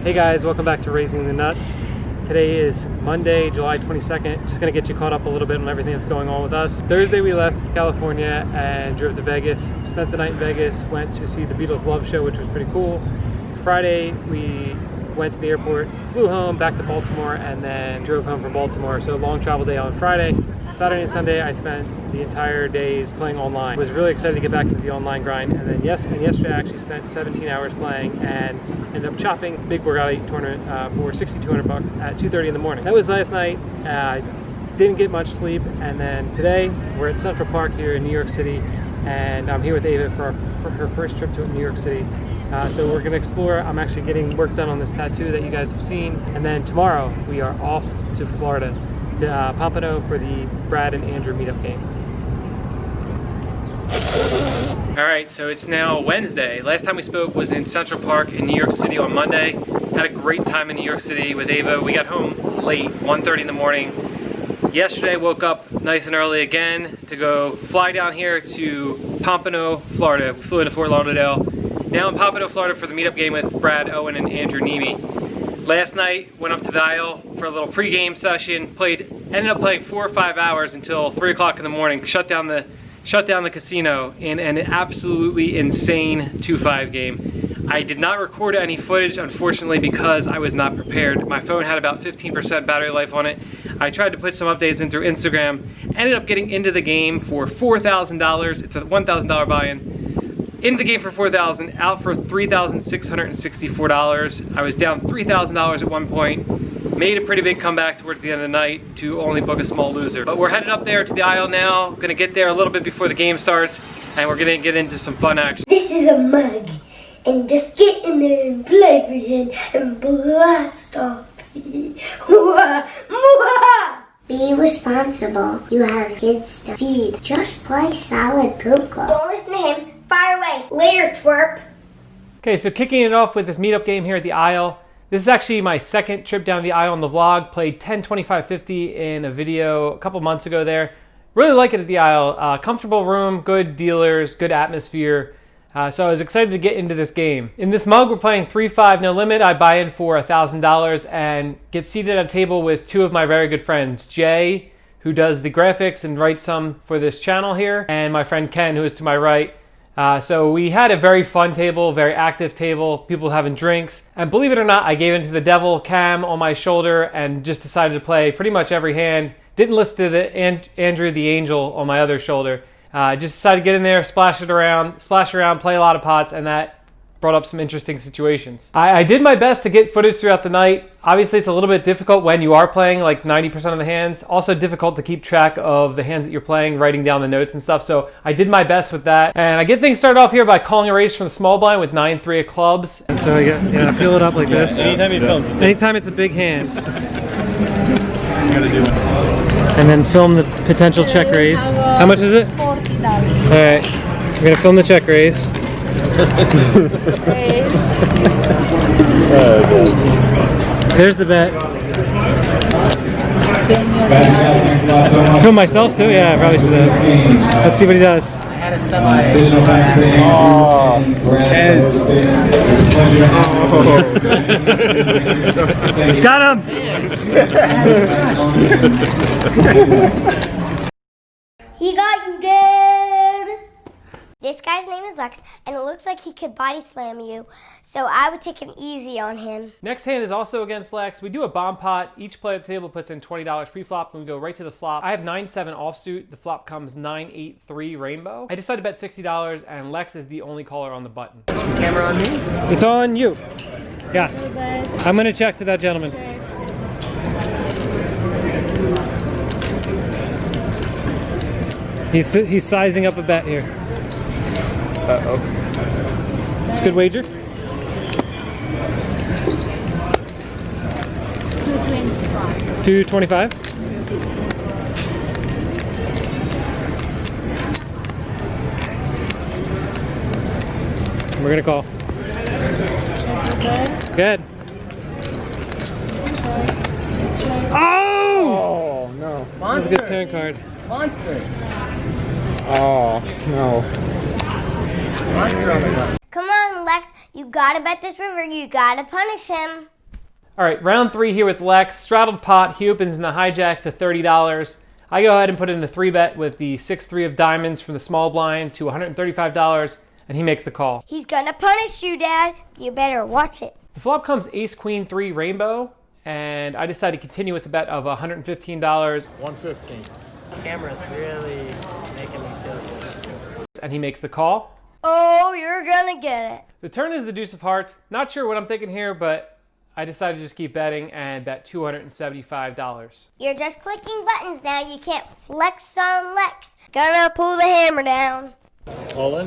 Hey guys, welcome back to Raising the Nuts. Today is Monday, July 22nd. Just gonna get you caught up a little bit on everything that's going on with us. Thursday we left California and drove to Vegas. Spent the night in Vegas, went to see the BLUFF show, which was pretty cool. Friday we went to the airport, flew home, back to Baltimore, and then drove home from Baltimore. So a long travel day on Friday. Saturday and Sunday I spent the entire days playing online. Was really excited to get back into the online grind, and then yesterday I actually spent 17 hours playing and ended up chopping big Borgata tournament for $6,200 at 2:30 in the morning. That was last night. Didn't get much sleep, and then today we're at Central Park here in New York City, and I'm here with Ava for her first trip to New York City. So we're gonna explore. I'm actually getting work done on this tattoo that you guys have seen, and then tomorrow we are off to Florida, to Pompano for the Brad and Andrew meetup game. All right, so it's now Wednesday. Last time we spoke was in Central Park in New York City on Monday. Had a great time in New York City with Ava. We got home late, 1:30 in the morning. Yesterday woke up nice and early again to go fly down here to Pompano, Florida. We flew into Fort Lauderdale. Now in Pompano, Florida for the meetup game with Brad, Owen, and Andrew Neeme. Last night, went up to the Isle for a little pre-game session, ended up playing 4 or 5 hours until 3 o'clock in the morning, shut down the casino in an absolutely insane 2-5 game. I did not record any footage, unfortunately, because I was not prepared. My phone had about 15% battery life on it. I tried to put some updates in through Instagram, ended up getting into the game for $4,000. It's a $1,000 buy-in. Into the game for $4,000, out for $3,664. I was down $3,000 at one point. Made a pretty big comeback towards the end of the night to only book a small loser. But we're headed up there to the Isle now. Gonna get there a little bit before the game starts, and we're gonna get into some fun action. This is a mug, and just get in there and play for him and blast off. Be responsible. You have kids to feed. Just play solid poker. Don't listen to him. Fire away. Later, twerp. Okay, so kicking it off with this meetup game here at the Isle. This is actually my second trip down the Isle on the vlog. Played 10, 25, 50 in a video a couple months ago there. Really like it at the Isle. Comfortable room, good dealers, good atmosphere. So I was excited to get into this game. In this mug, we're playing 3-5 no limit. I buy in for $1,000 and get seated at a table with two of my very good friends. Jay, who does the graphics and writes some for this channel here, and my friend Ken, who is to my right. So we had a very fun table, very active table, people having drinks. And believe it or not, I gave in to the devil cam on my shoulder and just decided to play pretty much every hand. Didn't listen to the Andrew the Angel on my other shoulder. Just decided to get in there, splash around, play a lot of pots, and that brought up some interesting situations. I did my best to get footage throughout the night. Obviously, it's a little bit difficult when you are playing like 90% of the hands. Also difficult to keep track of the hands that you're playing, writing down the notes and stuff. So I did my best with that. And I get things started off here by calling a raise from the small blind with 9-3 of clubs. And so I fill it up like this. Anytime it's a big hand. And then film the potential check raise. How much is it? $40. All right, we're gonna film the check raise. There's the bet. Film myself too? Yeah, I probably should have. Let's see what he does. Got him! He got you dead. This guy's name is Lex, and it looks like he could body slam you, so I would take it easy on him. Next hand is also against Lex. We do a bomb pot. Each player at the table puts in $20 pre-flop, and we go right to the flop. I have 9-7 offsuit. The flop comes 9-8-3 rainbow. I decided to bet $60, and Lex is the only caller on the button. Camera on me? It's on you. Yes. I'm going to check to that gentleman. He's sizing up a bet here. Uh-oh. It's a good wager. $225. We're gonna call. Good. Oh! No. That was a good turn card. Monster. Oh, no. Come on, Lex. You gotta bet this river. You gotta punish him. All right, round 3 here with Lex. Straddled pot. He opens in the hijack to $30. I go ahead and put in the 3-bet with the 6-3 of diamonds from the small blind to $135, and he makes the call. He's gonna punish you, Dad. You better watch it. The flop comes ace queen 3 rainbow, and I decide to continue with the bet of $115. 115. Camera's really making me feel good. And he makes the call. Oh, you're gonna get it. The turn is the deuce of hearts. Not sure what I'm thinking here, but I decided to just keep betting and bet $275. You're just clicking buttons now. You can't flex on Lex. Gonna pull the hammer down. All in.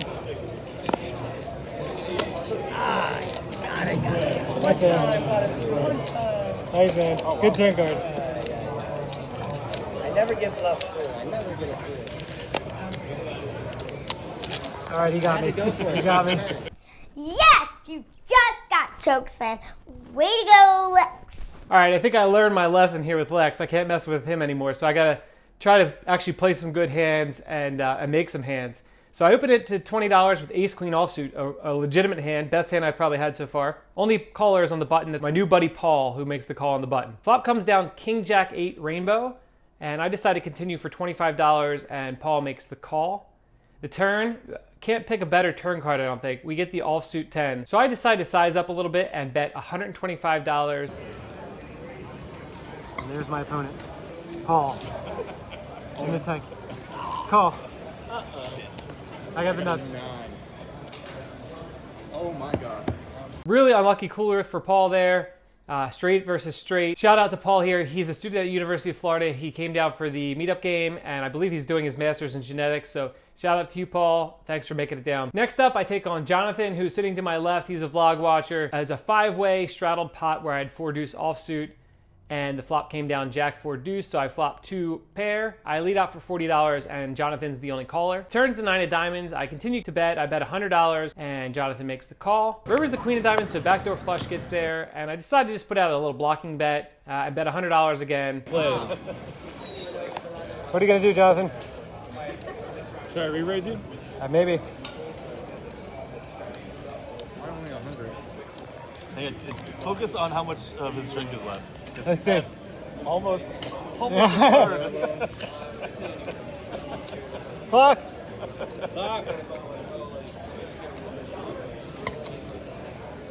Nice, man. Good turn card. I never get bluff through. I never get it through. All right, he got me. He got me. Yes, you just got chokeslammed. Way to go, Lex. All right, I think I learned my lesson here with Lex. I can't mess with him anymore, so I got to try to actually play some good hands and make some hands. So I opened it to $20 with ace queen offsuit, a legitimate hand, best hand I've probably had so far. Only caller is on the button, my new buddy Paul, who makes the call on the button. Flop comes down king jack 8 rainbow, and I decide to continue for $25, and Paul makes the call. The turn, can't pick a better turn card, I don't think. We get the offsuit 10. So I decide to size up a little bit and bet $125. And there's my opponent, Paul. In the tank. Call. I got the nuts. Oh my god. Really unlucky cooler for Paul there. Straight versus straight. Shout out to Paul here. He's a student at the University of Florida. He came down for the meetup game, and I believe he's doing his master's in genetics. So shout out to you, Paul. Thanks for making it down. Next up, I take on Jonathan, who's sitting to my left. He's a vlog watcher. As a 5-way straddled pot where I had 4 deuce offsuit, and the flop came down jack 4 deuce, so I flopped 2 pair. I lead out for $40, and Jonathan's the only caller. Turns the 9 of diamonds. I continue to bet. I bet $100, and Jonathan makes the call. River's the queen of diamonds, so backdoor flush gets there, and I decided to just put out a little blocking bet. I bet $100 again. What are you going to do, Jonathan? Should I re-raise you? Maybe. Why only 100? Focus on how much of his drink is left. Let's see. Almost Clock.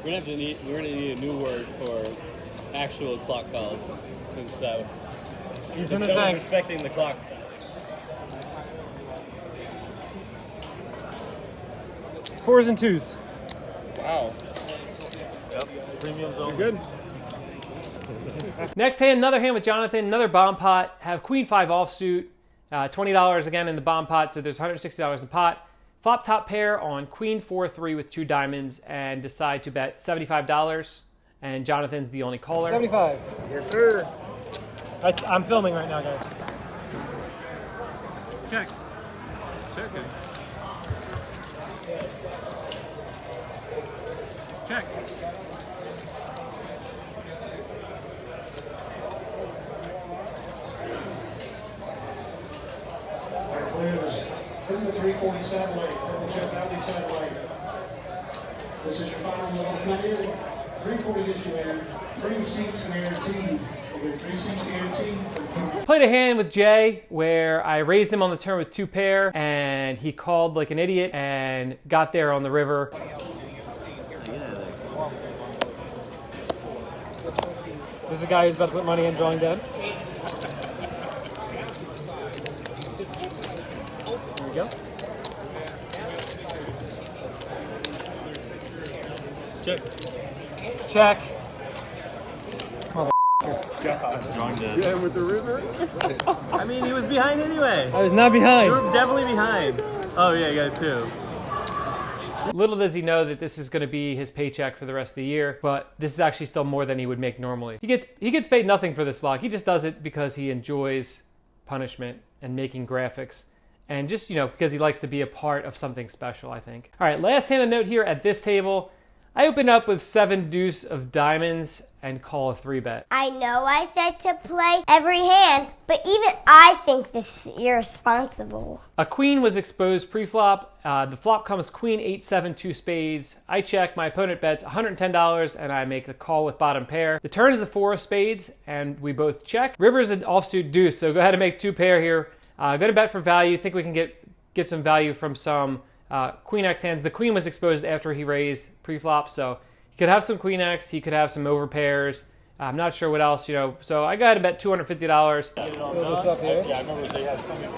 We're gonna need a new word for actual clock calls since He's in the no one's tank. respecting the clock. Fours and twos. Wow. premium zone. Good. Next hand, another hand with Jonathan, another bomb pot. Have queen 5 offsuit, $20 again in the bomb pot, so there's $160 in the pot. Flop top pair on queen 4-3 with 2 diamonds and decide to bet $75. And Jonathan's the only caller. 75. Yes, sir. I'm filming right now, guys. Check. Checking. Check. From the 340 satellite, double check Valley satellite. This is your final level clear. 340 is your 3 seats guaranteed. You get 3 seats guaranteed. Played a hand with Jay where I raised him on the turn with 2 pair and he called like an idiot and got there on the river. This is a guy who's about to put money in drawing dead. There we go. Check. Check. Drawing dead. Yeah, with the river. I mean, he was behind anyway. I was not behind. You were definitely behind. Oh yeah, you got it too. Little does he know that this is going to be his paycheck for the rest of the year, but this is actually still more than he would make normally. He gets paid nothing for this vlog. He just does it because he enjoys punishment and making graphics. And just, because he likes to be a part of something special, I think. All right, last hand of note here at this table. I open up with 7 deuce of diamonds and call a 3-bet. I know I said to play every hand, but even I think this is irresponsible. A queen was exposed pre-flop. The flop comes queen 8-7 2 spades. I check, my opponent bets $110 and I make the call with bottom pair. The turn is the 4 of spades and we both check. River's an offsuit deuce, so go ahead and make 2 pair here. Go to bet for value. Think we can get some value from some queen X hands. The queen was exposed after he raised pre-flop, so he could have some queen X, he could have some over pairs. I'm not sure what else, So I go ahead and bet $250. Get it all done. Yeah, I remember they had something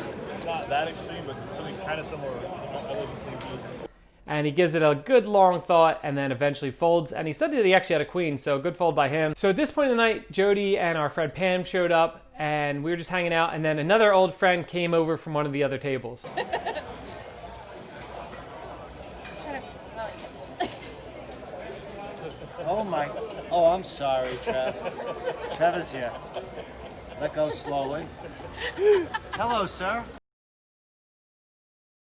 not that extreme, but something kind of similar. And he gives it a good long thought and then eventually folds. And he said that he actually had a queen, so good fold by him. So at this point in the night, Jody and our friend Pam showed up and we were just hanging out. And then another old friend came over from one of the other tables. Oh, I'm sorry, Trev. Trevor's here. Let go slowly. Hello, sir.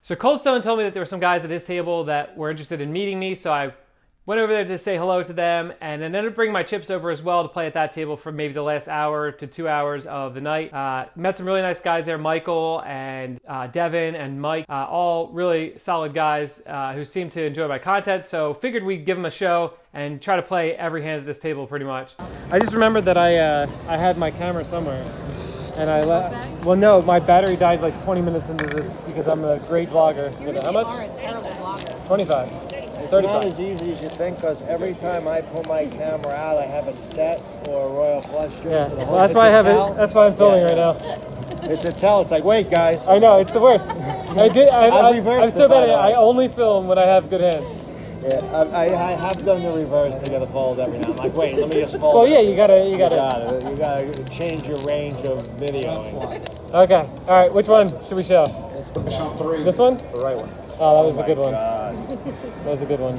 So Cold Stone told me that there were some guys at his table that were interested in meeting me, so I went over there to say hello to them, and then ended up bringing my chips over as well to play at that table for maybe the last hour to 2 hours of the night. Met some really nice guys there, Michael and Devin and Mike, all really solid guys who seemed to enjoy my content, so figured we'd give them a show and try to play every hand at this table pretty much. I just remembered that I had my camera somewhere. And well, no, my battery died like 20 minutes into this because I'm a great vlogger. How much? You are a terrible vlogger. 25. It's 35. not as easy as you think, because every time I pull my camera out, I have a set or a royal flush drink. Yeah, well, that's why I have it. That's why I'm filming right now. It's a tell. It's like, wait, guys. I know, it's the worst. I'm so bad at it. I only film when I have good hands. Yeah, I have done the reverse to get a fold every now. I'm like, wait, let me just fold. Well, yeah, you gotta change your range of videoing. Okay, all right. Which one should we show? Shot 3. This one? The right one. Oh, that was a good one. God. That was a good one.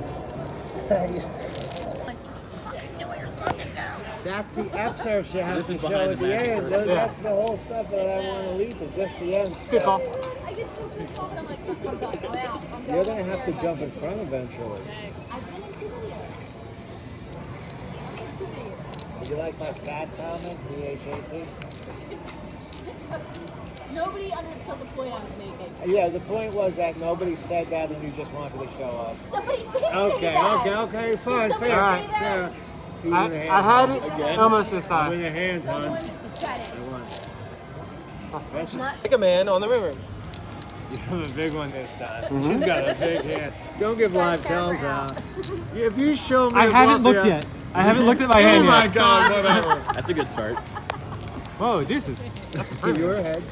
That's the F-surf you have to show at the end. That's the whole stuff that I want to leave to just the end. Good call. I get so pissed off and I'm like, I'm done. I'm out. I'm done. You're going to have to jump in front eventually. I've been in 2 videos. Would you like my fat comment? P-H-A-T? Nobody understood the point I was making. Yeah, the point was that nobody said that and you just wanted to show up. Somebody did say that. Okay, fine, Somebody fair. All right. Fair. I had it almost this time. With your hands, No hon. one said it. Like a man on the river. You have a big one this time. You got a big hand. Don't give live tells out. If you show me I haven't looked yet. I haven't looked at my hand yet. Oh my God, whatever. That's a good start. Whoa, deuces. That's a To your head.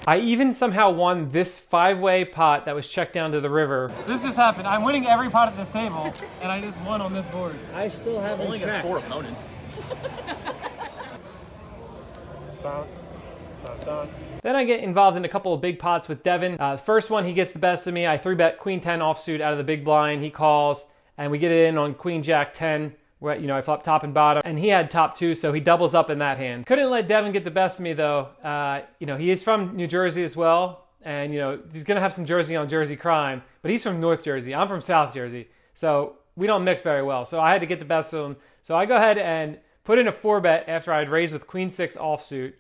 I even somehow won this 5-way pot that was checked down to the river. This just happened. I'm winning every pot at this table, and I just won on this board. I still haven't Only got checked. 4 opponents. Then I get involved in a couple of big pots with Devin. The first one, he gets the best of me. I 3-bet queen 10 offsuit out of the big blind. He calls, and we get it in on queen jack 10. Where, I flop top and bottom, and he had top 2, so he doubles up in that hand. Couldn't let Devin get the best of me though. He is from New Jersey as well, and he's gonna have some Jersey on Jersey crime, but he's from North Jersey. I'm from South Jersey, so we don't mix very well. So I had to get the best of him. So I go ahead and put in a 4-bet after I'd raised with queen 6 offsuit,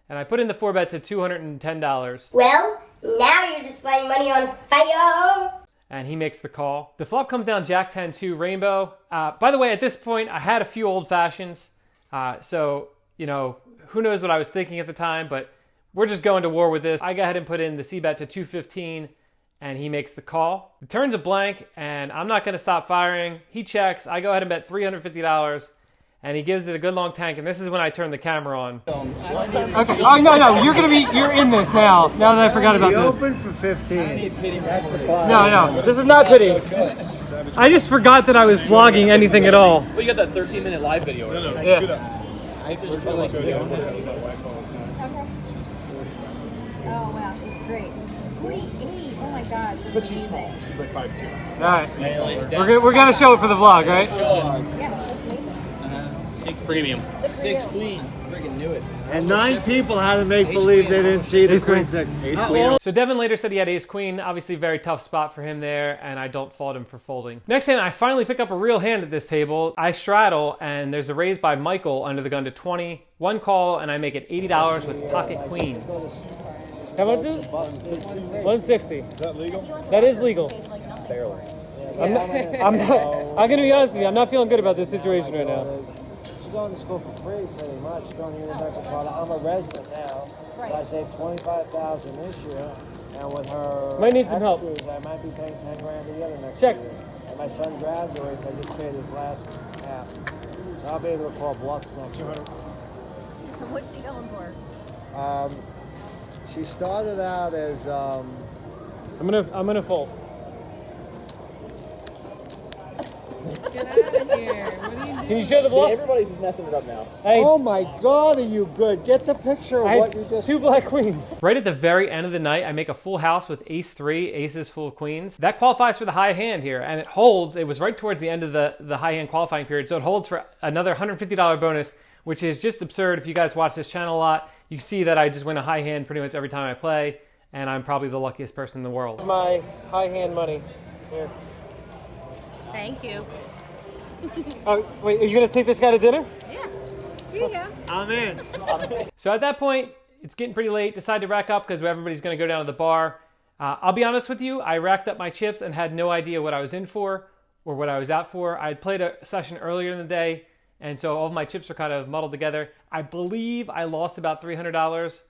and I put in the 4-bet to $210. Well, now you're displaying money on fire. And he makes the call. The flop comes down jack 10 2 rainbow. By the way, at this point, I had a few old fashions. So, who knows what I was thinking at the time, but we're just going to war with this. I go ahead and put in the C-bet to 215, and he makes the call. The turn's a blank, and I'm not going to stop firing. He checks. I go ahead and bet $350, and he gives it a good long tank, and this is when I turn the camera on. Okay. Oh, no. You're in this now. Now that I forgot about You this. open for 15. That's the pot. No. This is not pity. I just forgot that I was vlogging anything at all. Well, you got that 13-minute live video. No, Yeah. scoot up. I just feel like Okay. Oh, wow. It's great. 48. Oh, my God. That's amazing. She's like 5'2". All right. We're gonna show it for the vlog, right? Yeah, that's amazing. Premium. 6 queen. Friggin' knew it. And 9 people had to make believe they didn't see the queen six. So Devin later said he had ace queen. Obviously very tough spot for him there, and I don't fault him for folding. Next hand, I finally pick up a real hand at this table. I straddle, and there's a raise by Michael under the gun to 20. One call, and I make it $80 with pocket queens. How much is it? 160. Is that legal? That is legal. Barely. I'm gonna be honest with you, I'm not feeling good about this situation right now. She's going to school for free, pretty much. She's going to University of Colorado. I'm a resident now, so I saved $25,000 this year. And with her Might need some help. extras, I might be paying 10 grand a year the next Check. year. And my son graduates, I just paid his last half. So I'll be able to call BLUFF next year. What's she going for? She started out as I'm gonna fold. Get out of here. What are you doing? Can you show the bluff? Everybody's messing it up now. Hey, oh my God, are you good? Get the picture of I what you had just... 2 black queens. Right at the very end of the night, I make a full house with ace 3, aces full of queens. That qualifies for the high hand here, and it holds. It was right towards the end of the high hand qualifying period, so it holds for another $150 bonus, which is just absurd. If you guys watch this channel a lot, you see that I just win a high hand pretty much every time I play, and I'm probably the luckiest person in the world. My high hand money. Here. Thank you. Oh, wait, are you gonna take this guy to dinner? Yeah. Here you go. I'm in. So at that point, it's getting pretty late. Decide to rack up because everybody's going to go down to the bar. I'll be honest with you, I racked up my chips and had no idea what I was in for or what I was out for. I had played a session earlier in the day, and so all of my chips were kind of muddled together. I believe I lost about $300.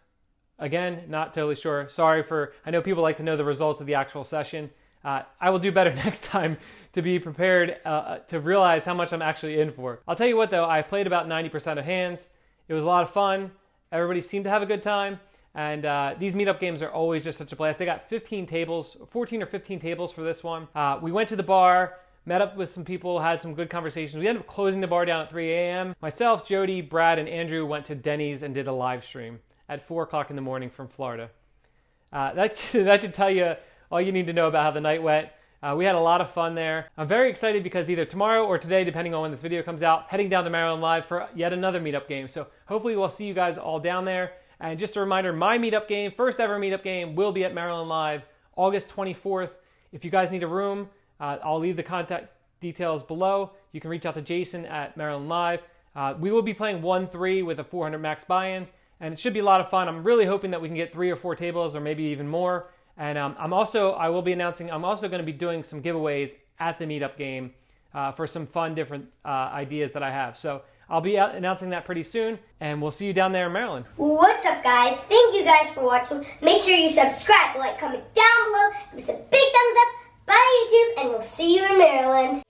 Again, not totally sure. Sorry for, I know people like to know the results of the actual session. I will do better next time to be prepared to realize how much I'm actually in for. I'll tell you what though, I played about 90% of hands. It was a lot of fun. Everybody seemed to have a good time. And these meetup games are always just such a blast. They got 15 tables, 14 or 15 tables for this one. We went to the bar, met up with some people, had some good conversations. We ended up closing the bar down at 3 a.m. Myself, Jody, Brad, and Andrew went to Denny's and did a live stream at 4 o'clock in the morning from Florida. That should tell you all you need to know about how the night went. We had a lot of fun there. I'm very excited because either tomorrow or today, depending on when this video comes out, heading down to Maryland Live for yet another meetup game. So hopefully we'll see you guys all down there. And just a reminder, my meetup game, first ever meetup game, will be at Maryland Live, August 24th. If you guys need a room, I'll leave the contact details below. You can reach out to Jason at Maryland Live. We will be playing 1-3 with a 400 max buy-in, and it should be a lot of fun. I'm really hoping that we can get 3 or 4 tables or maybe even more. And I'm also going to be doing some giveaways at the meetup game for some fun different ideas that I have. So I'll be announcing that pretty soon, and we'll see you down there in Maryland. What's up, guys? Thank you guys for watching. Make sure you subscribe, like, comment down below, give us a big thumbs up. Bye, YouTube, and we'll see you in Maryland.